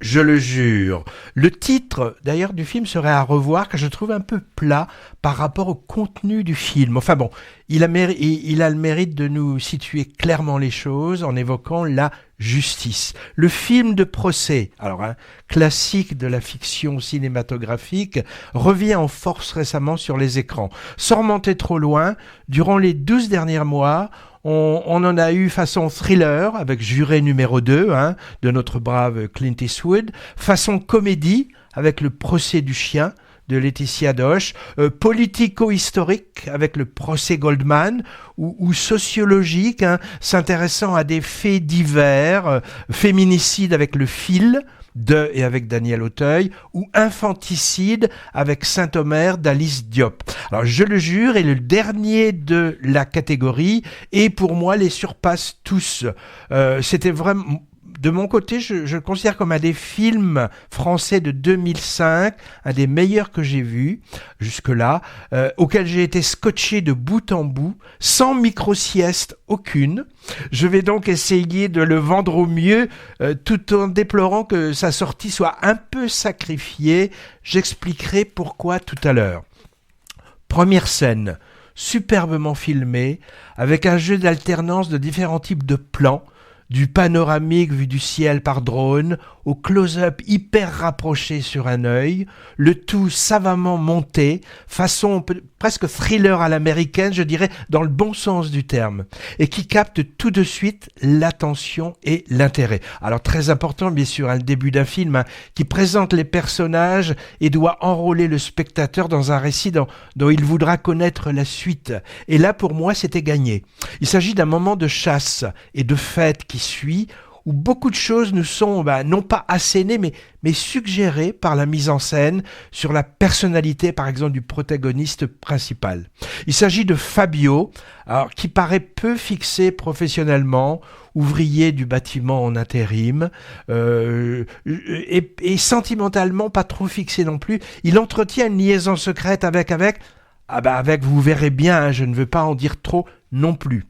Je le jure. Le titre, d'ailleurs, du film serait à revoir, car je trouve un peu plat par rapport au contenu du film. Enfin bon, il a le mérite de nous situer clairement les choses en évoquant la justice. Le film de procès, alors un classique de la fiction cinématographique, revient en force récemment sur les écrans. Sans remonter trop loin, durant les 12 derniers mois, on en a eu façon thriller avec Juré numéro 2 de notre brave Clint Eastwood, façon comédie avec Le procès du chien de Laetitia Doche, politico-historique avec Le procès Goldman, ou sociologique, s'intéressant à des faits divers, féminicide avec Le fil de et avec Daniel Auteuil, ou infanticide avec Saint-Omer d'Alice Diop. Alors je le jure, est le dernier de la catégorie et pour moi les surpasse tous. C'était vraiment... De mon côté, je le considère comme un des films français de 2005, un des meilleurs que j'ai vus jusque-là, auquel j'ai été scotché de bout en bout, sans micro-sieste aucune. Je vais donc essayer de le vendre au mieux, tout en déplorant que sa sortie soit un peu sacrifiée. J'expliquerai pourquoi tout à l'heure. Première scène, superbement filmée, avec un jeu d'alternance de différents types de plans, du panoramique vu du ciel par drone, au close-up hyper rapproché sur un œil, le tout savamment monté, façon presque thriller à l'américaine, je dirais dans le bon sens du terme, et qui capte tout de suite l'attention et l'intérêt. Alors très important bien sûr, le début d'un film qui présente les personnages et doit enrôler le spectateur dans un récit dont il voudra connaître la suite. Et là pour moi c'était gagné. Il s'agit d'un moment de chasse et de fête qui suit, où beaucoup de choses nous sont non pas assénées, mais suggérées par la mise en scène sur la personnalité, par exemple, du protagoniste principal. Il s'agit de Fabio, alors, qui paraît peu fixé professionnellement, ouvrier du bâtiment en intérim, et sentimentalement pas trop fixé non plus. Il entretient une liaison secrète avec, vous verrez bien, je ne veux pas en dire trop non plus.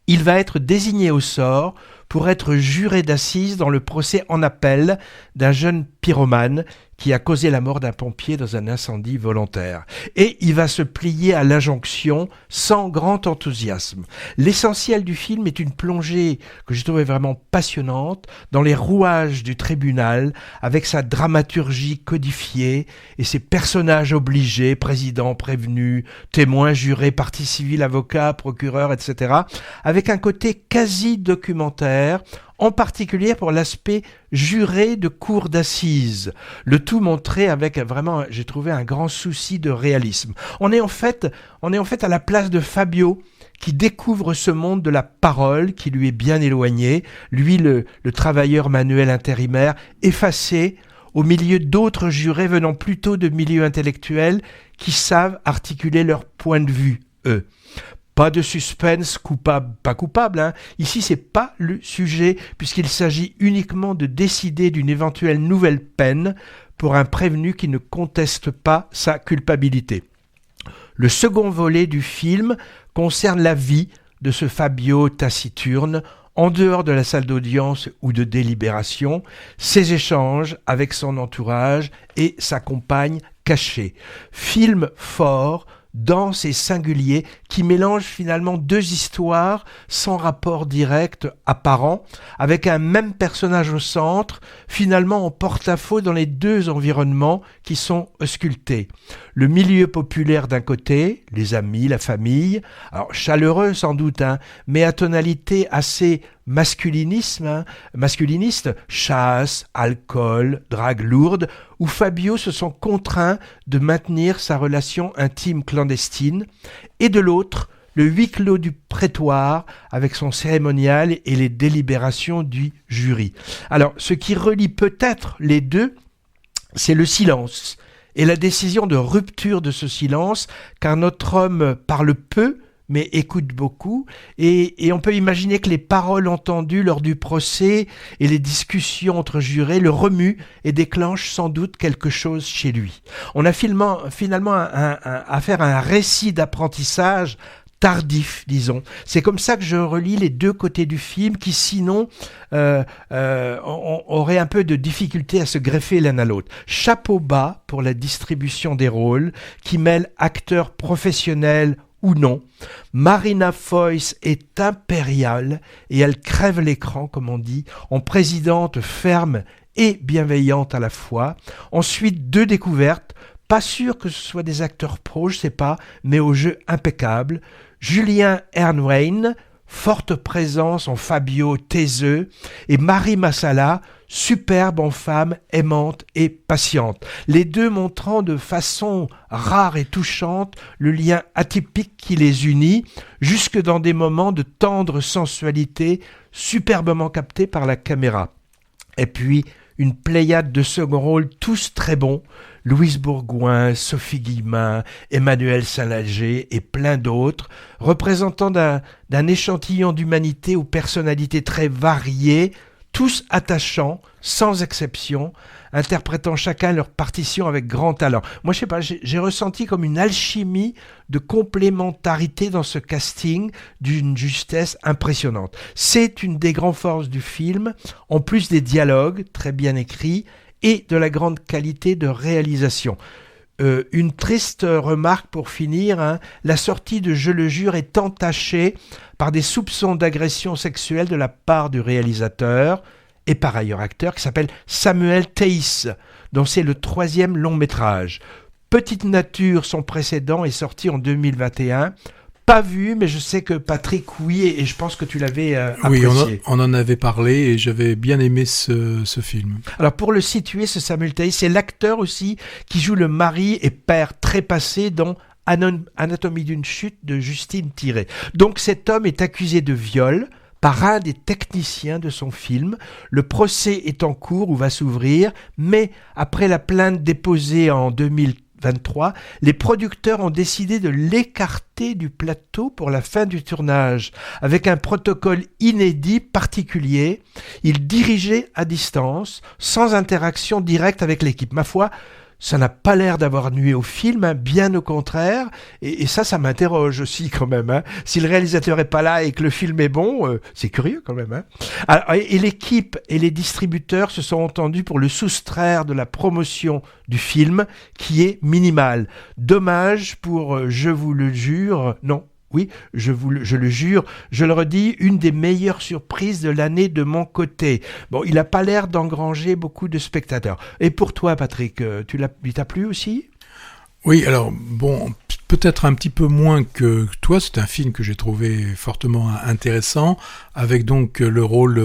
Il va être désigné au sort pour être juré d'assises dans le procès en appel d'un jeune pyromane qui a causé la mort d'un pompier dans un incendie volontaire. Et il va se plier à l'injonction sans grand enthousiasme. L'essentiel du film est une plongée que j'ai trouvée vraiment passionnante dans les rouages du tribunal, avec sa dramaturgie codifiée et ses personnages obligés, président, prévenu, témoin, juré, partie civile, avocat, procureur, etc., avec un côté quasi documentaire, en particulier pour l'aspect juré de cour d'assises. Le tout montré avec vraiment, j'ai trouvé un grand souci de réalisme. On est en fait à la place de Fabio, qui découvre ce monde de la parole qui lui est bien éloigné, lui le travailleur manuel intérimaire, effacé au milieu d'autres jurés venant plutôt de milieux intellectuels qui savent articuler leur point de vue, eux. Pas de suspense, coupable, pas coupable. Ici, c'est pas le sujet, puisqu'il s'agit uniquement de décider d'une éventuelle nouvelle peine pour un prévenu qui ne conteste pas sa culpabilité. Le second volet du film concerne la vie de ce Fabio taciturne, en dehors de la salle d'audience ou de délibération, ses échanges avec son entourage et sa compagne cachée. Film fort, dense et singulier, qui mélange finalement deux histoires sans rapport direct apparent, avec un même personnage au centre, finalement en porte-à-faux dans les deux environnements qui sont auscultés. Le milieu populaire d'un côté, les amis, la famille, alors chaleureux sans doute, mais à tonalité assez masculiniste, chasse, alcool, drague lourde, où Fabio se sent contraint de maintenir sa relation intime clandestine, et de l'autre, le huis clos du prétoire avec son cérémonial et les délibérations du jury. Alors, ce qui relie peut-être les deux, c'est le silence et la décision de rupture de ce silence, car notre homme parle peu, mais écoute beaucoup, et on peut imaginer que les paroles entendues lors du procès et les discussions entre jurés le remuent et déclenchent sans doute quelque chose chez lui. On a finalement affaire à un récit d'apprentissage tardif, disons. C'est comme ça que je relis les deux côtés du film qui, sinon, auraient un peu de difficulté à se greffer l'un à l'autre. Chapeau bas pour la distribution des rôles qui mêle acteurs professionnels ou non. Marina Foïs est impériale et elle crève l'écran, comme on dit, en présidente ferme et bienveillante à la fois. Ensuite, deux découvertes. Pas sûr que ce soit des acteurs pros, je sais pas, mais au jeu impeccable. Julien Ernwein, forte présence en Fabio taiseux, et Marie Massala, superbe en femme aimante et patiente. Les deux montrant de façon rare et touchante le lien atypique qui les unit, jusque dans des moments de tendre sensualité superbement captés par la caméra. Et puis, une pléiade de second rôle, tous très bons, Louise Bourgoin, Sophie Guillemin, Emmanuel Saint-Lager et plein d'autres, représentant d'un échantillon d'humanité aux personnalités très variées, tous attachants, sans exception, interprétant chacun leur partition avec grand talent. Moi, je sais pas, j'ai ressenti comme une alchimie de complémentarité dans ce casting d'une justesse impressionnante. C'est une des grandes forces du film, en plus des dialogues très bien écrits et de la grande qualité de réalisation. Une triste remarque pour finir, la sortie de Je le jure est entachée par des soupçons d'agression sexuelle de la part du réalisateur et par ailleurs acteur qui s'appelle Samuel Theiss, dont c'est le 3e long métrage. Petite Nature, son précédent, est sorti en 2021. Pas vu, mais je sais que Patrick, oui, et je pense que tu l'avais apprécié. Oui, on en avait parlé et j'avais bien aimé ce film. Alors pour le situer, ce Samuel Theiss, c'est l'acteur aussi qui joue le mari et père trépassé dans Anatomie d'une chute de Justine Thierry. Donc cet homme est accusé de viol par un des techniciens de son film. Le procès est en cours ou va s'ouvrir, mais après la plainte déposée en 2023, les producteurs ont décidé de l'écarter du plateau pour la fin du tournage. Avec un protocole inédit particulier, il dirigeait à distance, sans interaction directe avec l'équipe. Ma foi, ça n'a pas l'air d'avoir nué au film, bien au contraire, et ça m'interroge aussi quand même. Si le réalisateur est pas là et que le film est bon, c'est curieux quand même. Alors, et l'équipe et les distributeurs se sont entendus pour le soustraire de la promotion du film, qui est minimale. Dommage pour, je vous le jure, non. Oui, je le jure, je le redis, une des meilleures surprises de l'année de mon côté. Bon, il n'a pas l'air d'engranger beaucoup de spectateurs. Et pour toi, Patrick, il t'a plu aussi ? Oui, alors, bon, peut-être un petit peu moins que toi. C'est un film que j'ai trouvé fortement intéressant, avec donc le rôle,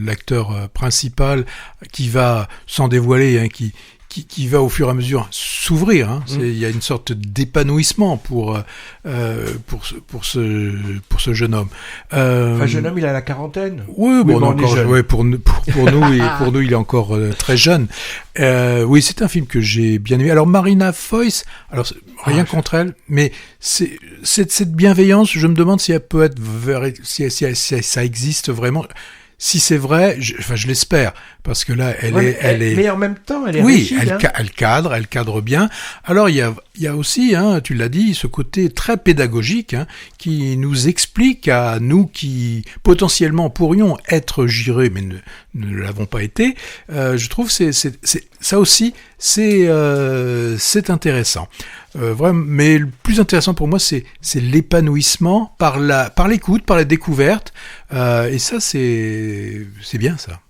l'acteur principal qui va, sans dévoiler, qui va au fur et à mesure s'ouvrir. Il y a une sorte d'épanouissement pour ce jeune homme. Un jeune homme, il a la quarantaine. Oui, bon, encore, ouais, pour nous, il est encore très jeune. Oui, c'est un film que j'ai bien aimé. Alors Marina Foïs, alors rien contre elle, mais c'est cette bienveillance. Je me demande si elle peut être si ça existe vraiment. Si c'est vrai, je l'espère, parce que là, elle est. Mais en même temps, elle est oui, rigide. elle cadre bien. Alors il y a aussi, tu l'as dit, ce côté très pédagogique qui nous explique à nous qui potentiellement pourrions être gyrés, mais ne l'avons pas été. Je trouve ça aussi, c'est intéressant. Vraiment, mais le plus intéressant pour moi, c'est l'épanouissement par l'écoute, par la découverte, et ça, c'est bien ça.